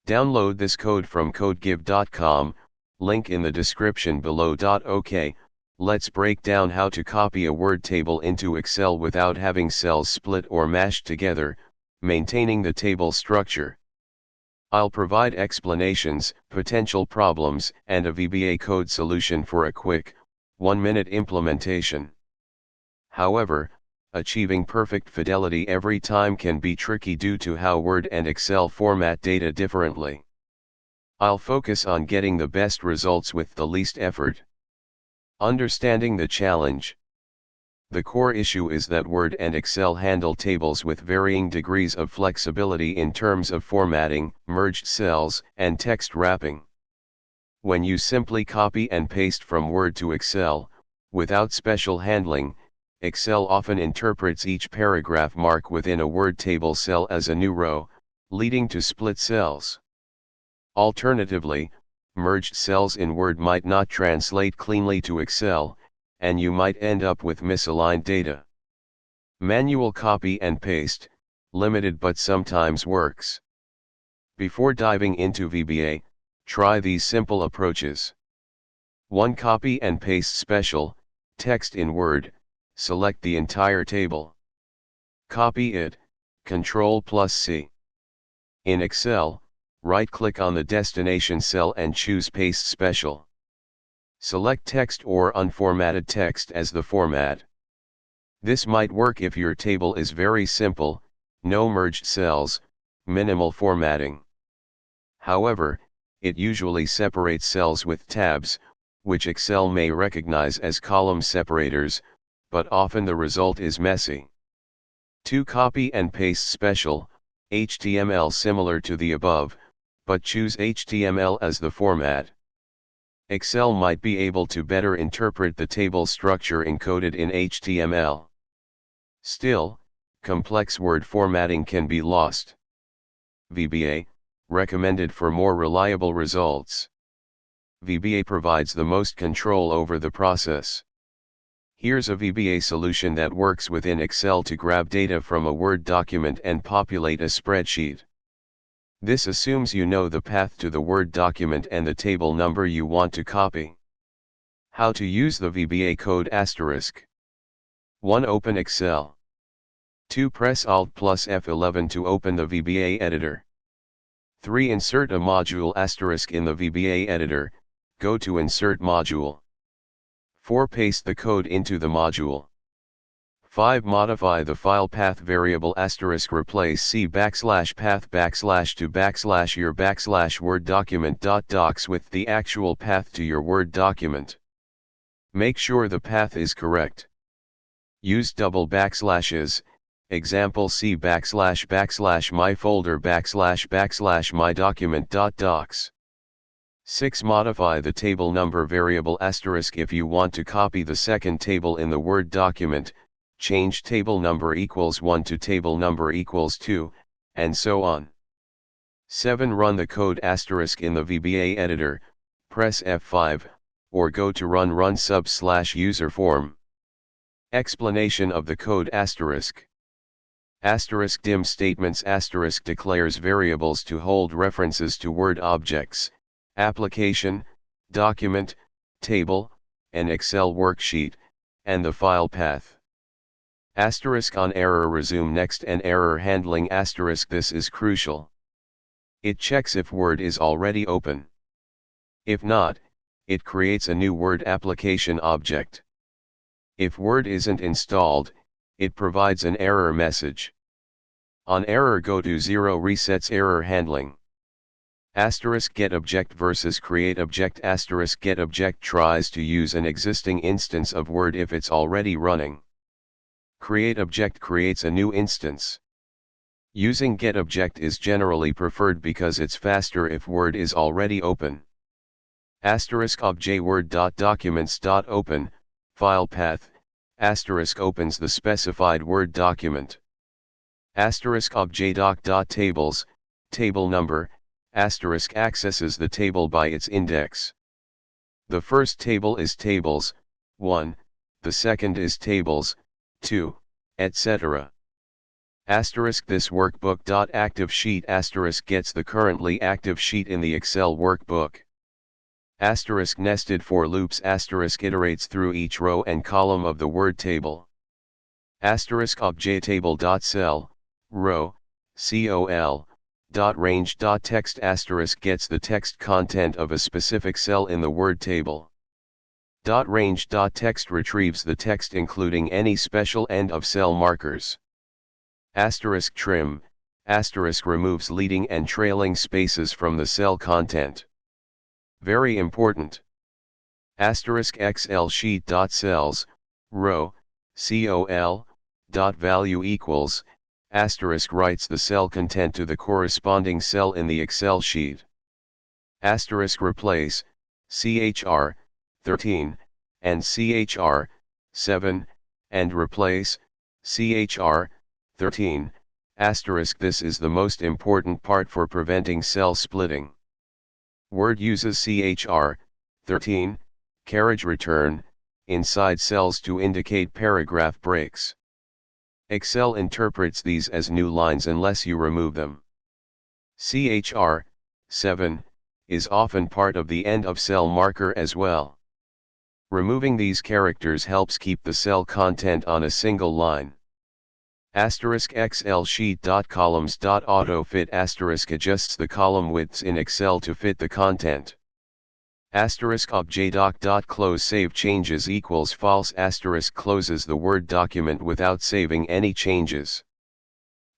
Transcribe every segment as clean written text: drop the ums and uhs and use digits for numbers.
Download this code from codegive.com, link in the description below. OK, let's break down how to copy a Word table into Excel without having cells split or mashed together, maintaining the table structure. I'll provide explanations, potential problems, and a VBA code solution for a quick, 1-minute implementation. However, achieving perfect fidelity every time can be tricky due to how Word and Excel format data differently. I'll focus on getting the best results with the least effort. Understanding the challenge. The core issue is that Word and Excel handle tables with varying degrees of flexibility in terms of formatting, merged cells, and text wrapping. When you simply copy and paste from Word to Excel, without special handling, Excel often interprets each paragraph mark within a Word table cell as a new row, leading to split cells. Alternatively, merged cells in Word might not translate cleanly to Excel, and you might end up with misaligned data. Manual copy and paste, limited but sometimes works. Before diving into VBA, try these simple approaches. 1. Copy and paste special, text in Word. Select the entire table. Copy it, Ctrl+C. In Excel, right-click on the destination cell and choose Paste Special. Select text or unformatted text as the format. This might work if your table is very simple, no merged cells, minimal formatting. However, it usually separates cells with tabs, which Excel may recognize as column separators, but often the result is messy. 2. Copy and paste special, HTML similar to the above, but choose HTML as the format. Excel might be able to better interpret the table structure encoded in HTML. Still, complex Word formatting can be lost. VBA, recommended for more reliable results. VBA provides the most control over the process. Here's a VBA solution that works within Excel to grab data from a Word document and populate a spreadsheet. This assumes you know the path to the Word document and the table number you want to copy. How to use the VBA code asterisk. 1. Open Excel. 2. Press Alt plus F11 to open the VBA editor. 3. Insert a module asterisk in the VBA editor, go to Insert Module. 4. Paste the code into the module. 5. Modify the file path variable asterisk replace C \path / your \word document.docs with the actual path to your Word document. Make sure the path is correct. Use double backslashes, example C \/ my folder / my document.docs. 6. Modify the table number variable asterisk if you want to copy the second table in the Word document, change table number equals 1 to table number equals 2, and so on. 7. Run the code asterisk in the VBA editor, press F5, or go to run sub/user form. Explanation of the code asterisk. Asterisk dim statements asterisk declares variables to hold references to Word objects, application, document, table, an Excel worksheet, and the file path. Asterisk on error resume next and error handling asterisk this is crucial. It checks if Word is already open. If not, it creates a new Word application object. If Word isn't installed, it provides an error message. On error go to 0 resets error handling. Asterisk get object versus create object asterisk get object tries to use an existing instance of Word if it's already running. Create object creates a new instance. Using get object is generally preferred because it's faster if Word is already open. Asterisk obj word.documents.open, file path, asterisk opens the specified Word document. Asterisk objdoc.tables, table number, asterisk accesses the table by its index. The first table is tables, 1, the second is tables, 2, etc. Asterisk this workbook. Active sheet asterisk gets the currently active sheet in the Excel workbook. Asterisk nested for loops asterisk iterates through each row and column of the word table. Asterisk objtable.cell, row, col, range. Text asterisk gets the text content of a specific cell in the word table. Range. Text retrieves the text including any special end of cell markers. Asterisk trim, asterisk removes leading and trailing spaces from the cell content. Very important. Asterisk Excel sheet.cells, row, col, value equals, asterisk writes the cell content to the corresponding cell in the Excel sheet. Asterisk replace, chr, 13, and chr, 7, and replace, chr, 13, asterisk this is the most important part for preventing cell splitting. Word uses chr, 13, carriage return, inside cells to indicate paragraph breaks. Excel interprets these as new lines unless you remove them. Chr, 7, is often part of the end of cell marker as well. Removing these characters helps keep the cell content on a single line. Asterisk Excel sheet.columns.autofit asterisk adjusts the column widths in Excel to fit the content. Asterisk objdoc.close save changes equals false asterisk closes the Word document without saving any changes.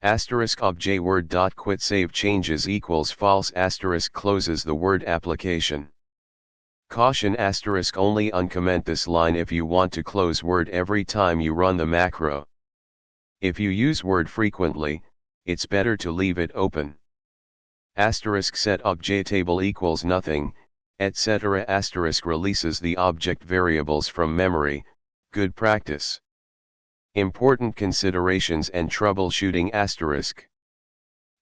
Asterisk objword.quit save changes equals false asterisk closes the Word application. Caution asterisk only uncomment this line if you want to close Word every time you run the macro. If you use Word frequently, it's better to leave it open. Asterisk set objtable equals nothing, etc. Asterisk releases the object variables from memory, good practice. Important considerations and troubleshooting asterisk.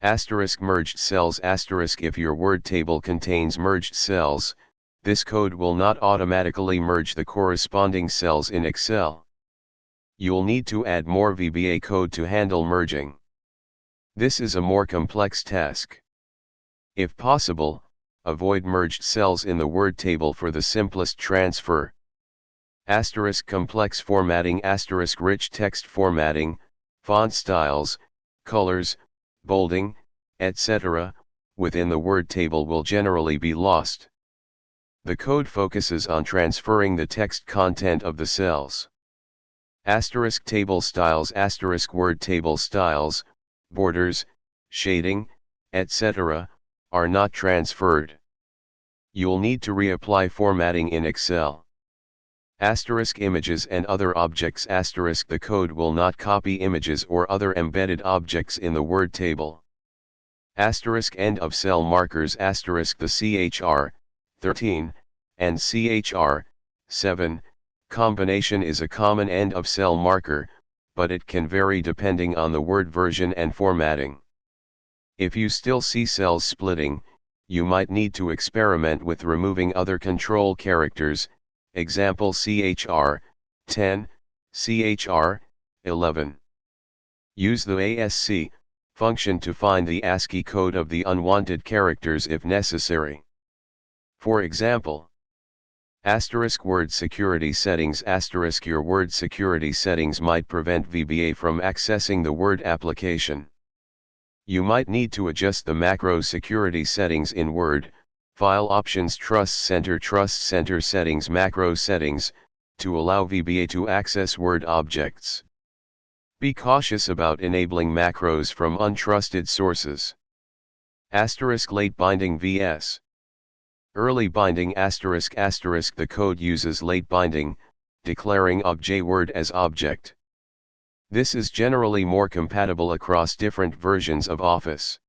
Asterisk merged cells asterisk if your word table contains merged cells, this code will not automatically merge the corresponding cells in Excel. You'll need to add more VBA code to handle merging. This is a more complex task. If possible, avoid merged cells in the word table for the simplest transfer. Asterisk complex formatting asterisk rich text formatting, font styles, colors, bolding, etc., within the word table will generally be lost. The code focuses on transferring the text content of the cells. Asterisk table styles asterisk word table styles, borders, shading, etc., are not transferred. You'll need to reapply formatting in Excel. Asterisk images and other objects asterisk the code will not copy images or other embedded objects in the word table. Asterisk end of cell markers asterisk the chr, 13, and chr, 7, combination is a common end of cell marker, but it can vary depending on the word version and formatting. If you still see cells splitting, you might need to experiment with removing other control characters, example chr, 10, chr, 11. Use the ASC function to find the ASCII code of the unwanted characters if necessary. For example, asterisk word security settings asterisk your word security settings might prevent VBA from accessing the Word application. You might need to adjust the macro security settings in Word, File Options Trust Center Settings Macro Settings, to allow VBA to access Word objects. Be cautious about enabling macros from untrusted sources. Asterisk late binding vs. Early binding asterisk the code uses late binding, declaring objword as object. This is generally more compatible across different versions of Office.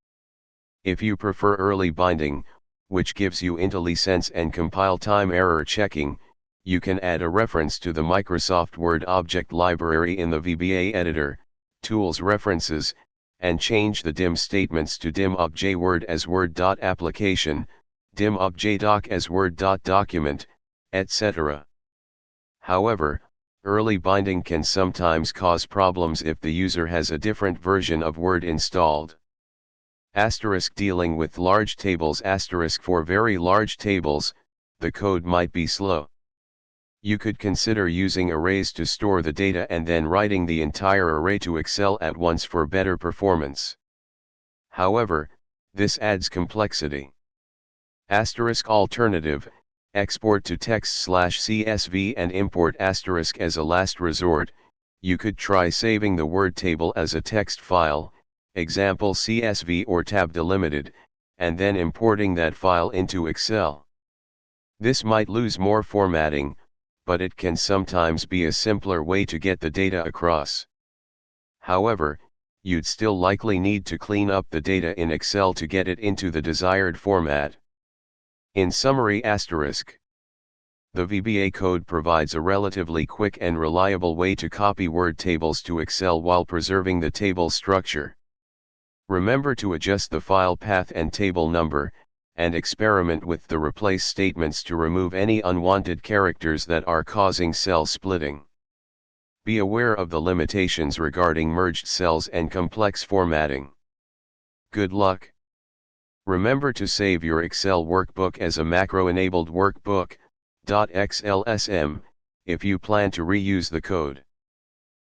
If you prefer early binding, which gives you IntelliSense and compile time error checking, you can add a reference to the Microsoft Word object library in the VBA editor, Tools References, and change the dim statements to dim objword as word.application, dim objdoc as word.document, etc. However, Early binding can sometimes cause problems if the user has a different version of Word installed. Dealing with large tables. For very large tables, the code might be slow. You could consider using arrays to store the data and then writing the entire array to Excel at once for better performance. However, this adds complexity. Alternative, export to text/CSV and import * as a last resort. You could try saving the Word table as a text file, example CSV or tab delimited, and then importing that file into Excel. This might lose more formatting, but it can sometimes be a simpler way to get the data across. However, you'd still likely need to clean up the data in Excel to get it into the desired format. In summary, the VBA code provides a relatively quick and reliable way to copy Word tables to Excel while preserving the table structure. Remember to adjust the file path and table number, and experiment with the replace statements to remove any unwanted characters that are causing cell splitting. Be aware of the limitations regarding merged cells and complex formatting. Good luck! Remember to save your Excel workbook as a macro-enabled workbook.xlsm, if you plan to reuse the code.